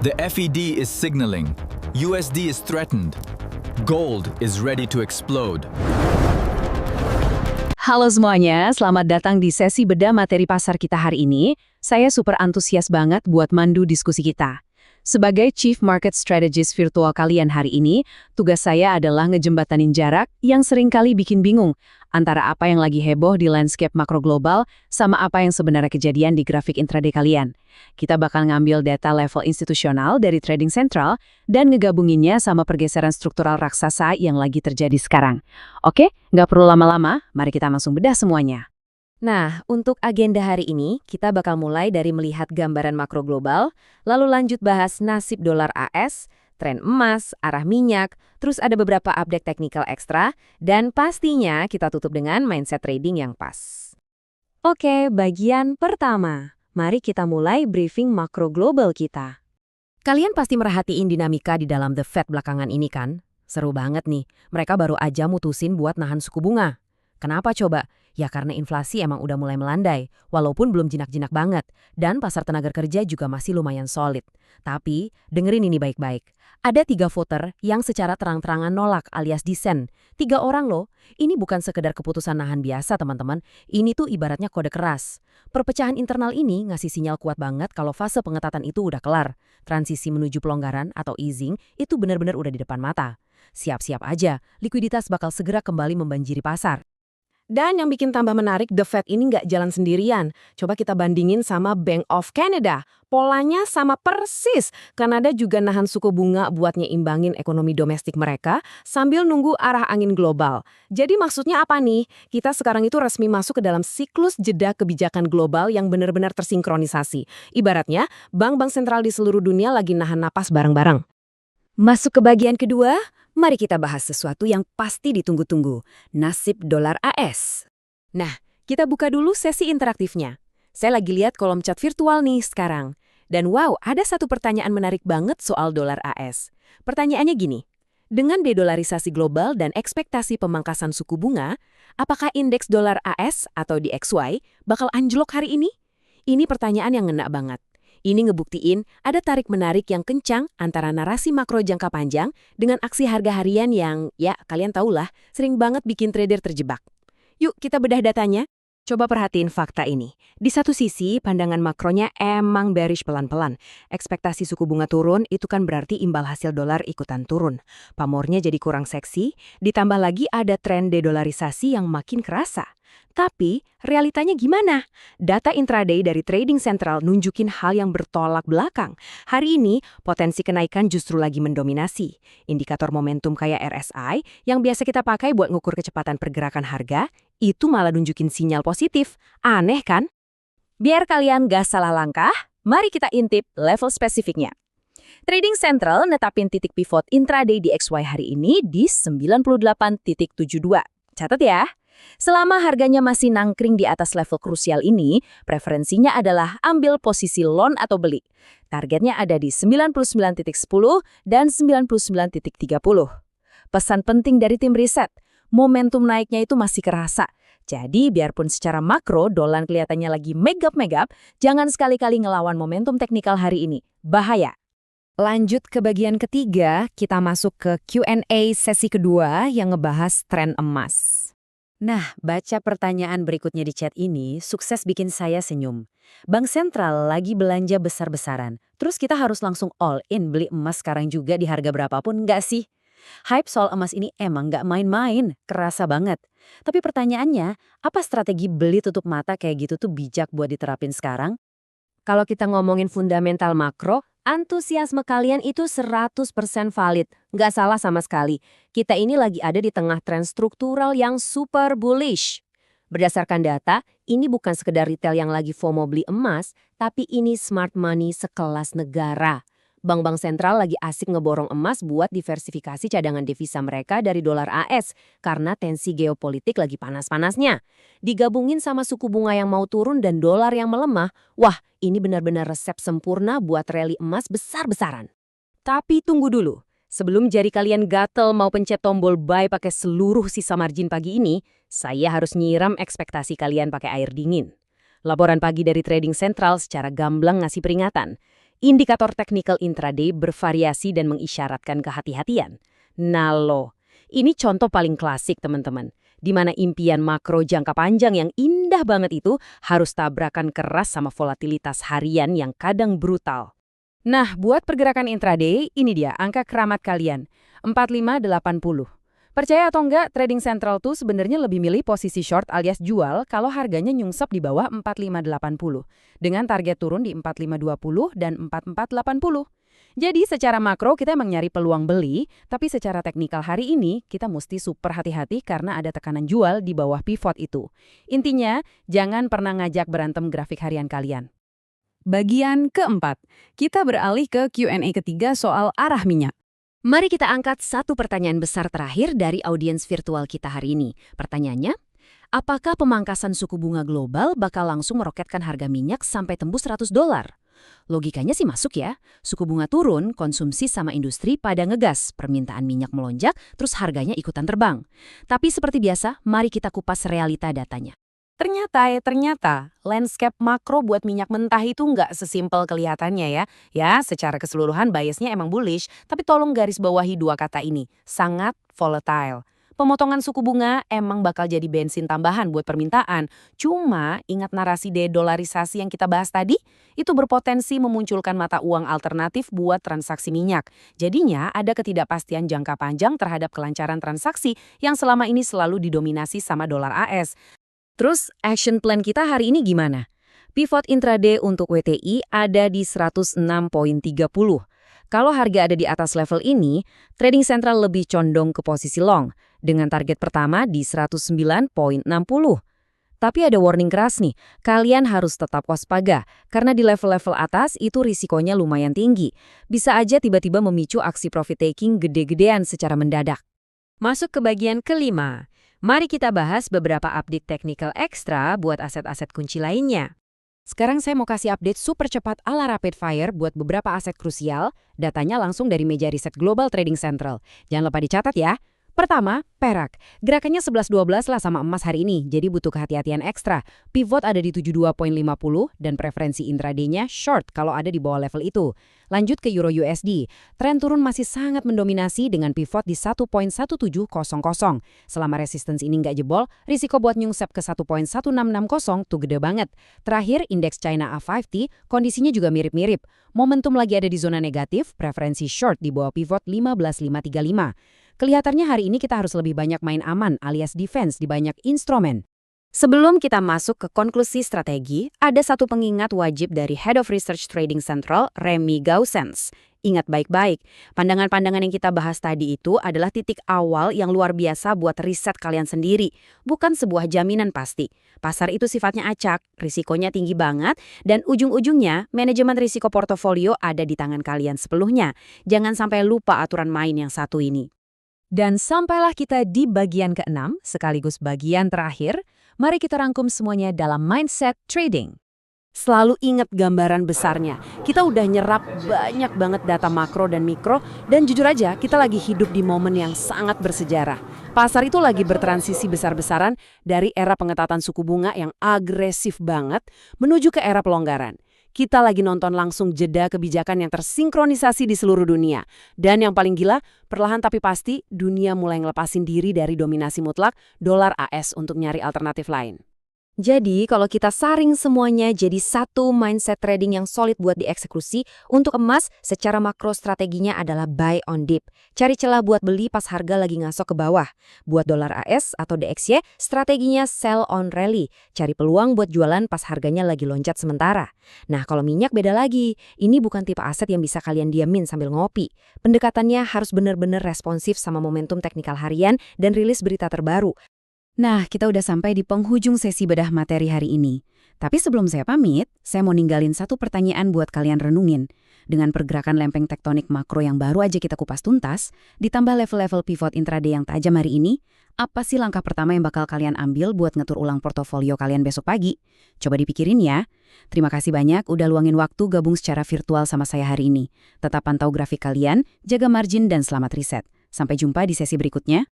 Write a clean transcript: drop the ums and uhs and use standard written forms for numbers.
The FED is signaling. USD is threatened. Gold is ready to explode. Halo semuanya, selamat datang di sesi bedah materi pasar kita hari ini. Saya super antusias banget buat mandu diskusi kita. Sebagai Chief Market Strategist virtual kalian hari ini, tugas saya adalah ngejembatanin jarak yang seringkali bikin bingung antara apa yang lagi heboh di landscape makro global sama apa yang sebenarnya kejadian di grafik intraday kalian. Kita bakal ngambil data level institusional dari trading sentral dan ngegabunginnya sama pergeseran struktural raksasa yang lagi terjadi sekarang. Oke, nggak perlu lama-lama, mari kita langsung bedah semuanya. Nah, untuk agenda hari ini, kita bakal mulai dari melihat gambaran makro global, lalu lanjut bahas nasib dolar AS, tren emas, arah minyak, terus ada beberapa update teknikal ekstra, dan pastinya kita tutup dengan mindset trading yang pas. Oke, bagian pertama. Mari kita mulai briefing makro global kita. Kalian pasti merhatiin dinamika di dalam The Fed belakangan ini kan? Seru banget nih, mereka baru aja mutusin buat nahan suku bunga. Kenapa coba? Ya karena inflasi emang udah mulai melandai, walaupun belum jinak-jinak banget, dan pasar tenaga kerja juga masih lumayan solid. Tapi, dengerin ini baik-baik. Ada 3 voter yang secara terang-terangan nolak alias dissent. 3 orang loh, ini bukan sekedar keputusan nahan biasa teman-teman, ini tuh ibaratnya kode keras. Perpecahan internal ini ngasih sinyal kuat banget kalau fase pengetatan itu udah kelar. Transisi menuju pelonggaran atau easing itu benar-benar udah di depan mata. Siap-siap aja, likuiditas bakal segera kembali membanjiri pasar. Dan yang bikin tambah menarik, The Fed ini nggak jalan sendirian. Coba kita bandingin sama Bank of Canada. Polanya sama persis. Kanada juga nahan suku bunga buat nyimbangin ekonomi domestik mereka sambil nunggu arah angin global. Jadi maksudnya apa nih? Kita sekarang itu resmi masuk ke dalam siklus jeda kebijakan global yang benar-benar tersinkronisasi. Ibaratnya, bank-bank sentral di seluruh dunia lagi nahan napas bareng-bareng. Masuk ke bagian kedua, mari kita bahas sesuatu yang pasti ditunggu-tunggu, nasib dolar AS. Nah, kita buka dulu sesi interaktifnya. Saya lagi lihat kolom chat virtual nih sekarang. Dan wow, ada satu pertanyaan menarik banget soal dolar AS. Pertanyaannya gini, dengan dedolarisasi global dan ekspektasi pemangkasan suku bunga, apakah indeks dolar AS atau DXY bakal anjlok hari ini? Ini pertanyaan yang ngena banget. Ini ngebuktiin ada tarik-menarik yang kencang antara narasi makro jangka panjang dengan aksi harga harian yang, ya kalian tahulah, sering banget bikin trader terjebak. Yuk kita bedah datanya. Coba perhatiin fakta ini. Di satu sisi, pandangan makronya emang bearish pelan-pelan. Ekspektasi suku bunga turun itu kan berarti imbal hasil dolar ikutan turun. Pamornya jadi kurang seksi, ditambah lagi ada tren dedolarisasi yang makin kerasa. Tapi, realitanya gimana? Data intraday dari trading sentral nunjukin hal yang bertolak belakang. Hari ini, potensi kenaikan justru lagi mendominasi. Indikator momentum kayak RSI, yang biasa kita pakai buat ngukur kecepatan pergerakan harga, itu malah nunjukin sinyal positif. Aneh kan? Biar kalian gak salah langkah, mari kita intip level spesifiknya. Trading Central netapin titik pivot intraday di XY hari ini di 98.72. Catat ya. Selama harganya masih nangkring di atas level krusial ini, preferensinya adalah ambil posisi long atau beli. Targetnya ada di 99.10 dan 99.30. Pesan penting dari tim riset, momentum naiknya itu masih kerasa. Jadi biarpun secara makro dolar kelihatannya lagi megap-megap, jangan sekali-kali ngelawan momentum teknikal hari ini. Bahaya. Lanjut ke bagian ketiga, kita masuk ke Q&A sesi kedua yang ngebahas tren emas. Nah, baca pertanyaan berikutnya di chat ini sukses bikin saya senyum. Bank sentral lagi belanja besar-besaran, terus kita harus langsung all in beli emas sekarang juga di harga berapapun, nggak sih? Hype soal emas ini emang nggak main-main, kerasa banget. Tapi pertanyaannya, apa strategi beli tutup mata kayak gitu tuh bijak buat diterapin sekarang? Kalau kita ngomongin fundamental makro, antusiasme kalian itu 100% valid. Nggak salah sama sekali. Kita ini lagi ada di tengah tren struktural yang super bullish. Berdasarkan data, ini bukan sekedar retail yang lagi FOMO beli emas, tapi ini smart money sekelas negara. Bank-bank sentral lagi asik ngeborong emas buat diversifikasi cadangan devisa mereka dari dolar AS karena tensi geopolitik lagi panas-panasnya. Digabungin sama suku bunga yang mau turun dan dolar yang melemah, wah ini benar-benar resep sempurna buat rally emas besar-besaran. Tapi tunggu dulu, sebelum jari kalian gatel mau pencet tombol buy pakai seluruh sisa margin pagi ini, saya harus nyiram ekspektasi kalian pakai air dingin. Laporan pagi dari Trading Central secara gamblang ngasih peringatan. Indikator technical intraday bervariasi dan mengisyaratkan kehati-hatian. Nah loh, ini contoh paling klasik teman-teman, di mana impian makro jangka panjang yang indah banget itu harus tabrakan keras sama volatilitas harian yang kadang brutal. Nah, buat pergerakan intraday, ini dia angka keramat kalian, 4580. Percaya atau enggak, trading sentral tuh sebenarnya lebih milih posisi short alias jual kalau harganya nyungsep di bawah 4580, dengan target turun di 4520 dan 4480. Jadi secara makro kita emang nyari peluang beli, tapi secara teknikal hari ini kita mesti super hati-hati karena ada tekanan jual di bawah pivot itu. Intinya, jangan pernah ngajak berantem grafik harian kalian. Bagian keempat, kita beralih ke Q&A ketiga soal arah minyak. Mari kita angkat satu pertanyaan besar terakhir dari audiens virtual kita hari ini. Pertanyaannya, apakah pemangkasan suku bunga global bakal langsung meroketkan harga minyak sampai tembus $100? Logikanya sih masuk ya. Suku bunga turun, konsumsi sama industri pada ngegas, permintaan minyak melonjak, terus harganya ikutan terbang. Tapi seperti biasa, mari kita kupas realita datanya. Ternyata, landscape makro buat minyak mentah itu nggak sesimpel kelihatannya ya. Ya, secara keseluruhan biasnya emang bullish, tapi tolong garis bawahi dua kata ini, sangat volatile. Pemotongan suku bunga emang bakal jadi bensin tambahan buat permintaan. Cuma, ingat narasi de-dolarisasi yang kita bahas tadi? Itu berpotensi memunculkan mata uang alternatif buat transaksi minyak. Jadinya, ada ketidakpastian jangka panjang terhadap kelancaran transaksi yang selama ini selalu didominasi sama dolar AS. Terus, action plan kita hari ini gimana? Pivot intraday untuk WTI ada di 106.30. Kalau harga ada di atas level ini, trading sentral lebih condong ke posisi long, dengan target pertama di 109.60. Tapi ada warning keras nih, kalian harus tetap waspada, karena di level-level atas itu risikonya lumayan tinggi. Bisa aja tiba-tiba memicu aksi profit taking gede-gedean secara mendadak. Masuk ke bagian kelima. Mari kita bahas beberapa update teknikal ekstra buat aset-aset kunci lainnya. Sekarang saya mau kasih update super cepat ala rapid fire buat beberapa aset krusial, datanya langsung dari meja riset Global Trading Central. Jangan lupa dicatat ya. Pertama, perak. Gerakannya 11-12 lah sama emas hari ini, jadi butuh kehati-hatian ekstra. Pivot ada di 72.50 dan preferensi intraday-nya short kalau ada di bawah level itu. Lanjut ke Euro USD. Tren turun masih sangat mendominasi dengan pivot di 1.1700. Selama resistance ini nggak jebol, risiko buat nyungsep ke 1.1660 tuh gede banget. Terakhir, indeks China A50 kondisinya juga mirip-mirip. Momentum lagi ada di zona negatif, preferensi short di bawah pivot 15.535. Kelihatannya hari ini kita harus lebih banyak main aman alias defense di banyak instrumen. Sebelum kita masuk ke konklusi strategi, ada satu pengingat wajib dari Head of Research Trading Central, Remy Gaussens. Ingat baik-baik, pandangan-pandangan yang kita bahas tadi itu adalah titik awal yang luar biasa buat riset kalian sendiri, bukan sebuah jaminan pasti. Pasar itu sifatnya acak, risikonya tinggi banget, dan ujung-ujungnya manajemen risiko portofolio ada di tangan kalian sepenuhnya. Jangan sampai lupa aturan main yang satu ini. Dan sampailah kita di bagian keenam, sekaligus bagian terakhir. Mari kita rangkum semuanya dalam Mindset Trading. Selalu ingat gambaran besarnya. Kita udah nyerap banyak banget data makro dan mikro, dan jujur aja kita lagi hidup di momen yang sangat bersejarah. Pasar itu lagi bertransisi besar-besaran dari era pengetatan suku bunga yang agresif banget menuju ke era pelonggaran. Kita lagi nonton langsung jeda kebijakan yang tersinkronisasi di seluruh dunia. Dan yang paling gila, perlahan tapi pasti, dunia mulai ngelepasin diri dari dominasi mutlak dolar AS untuk nyari alternatif lain. Jadi, kalau kita saring semuanya jadi satu mindset trading yang solid buat dieksekusi, untuk emas secara makro strateginya adalah buy on dip. Cari celah buat beli pas harga lagi ngasok ke bawah. Buat dolar AS atau DXY, strateginya sell on rally. Cari peluang buat jualan pas harganya lagi loncat sementara. Nah, kalau minyak beda lagi. Ini bukan tipe aset yang bisa kalian diamin sambil ngopi. Pendekatannya harus benar-benar responsif sama momentum teknikal harian dan rilis berita terbaru. Nah, kita udah sampai di penghujung sesi bedah materi hari ini. Tapi sebelum saya pamit, saya mau ninggalin satu pertanyaan buat kalian renungin. Dengan pergerakan lempeng tektonik makro yang baru aja kita kupas tuntas, ditambah level-level pivot intraday yang tajam hari ini, apa sih langkah pertama yang bakal kalian ambil buat ngatur ulang portofolio kalian besok pagi? Coba dipikirin ya. Terima kasih banyak udah luangin waktu gabung secara virtual sama saya hari ini. Tetap pantau grafik kalian, jaga margin dan selamat riset. Sampai jumpa di sesi berikutnya.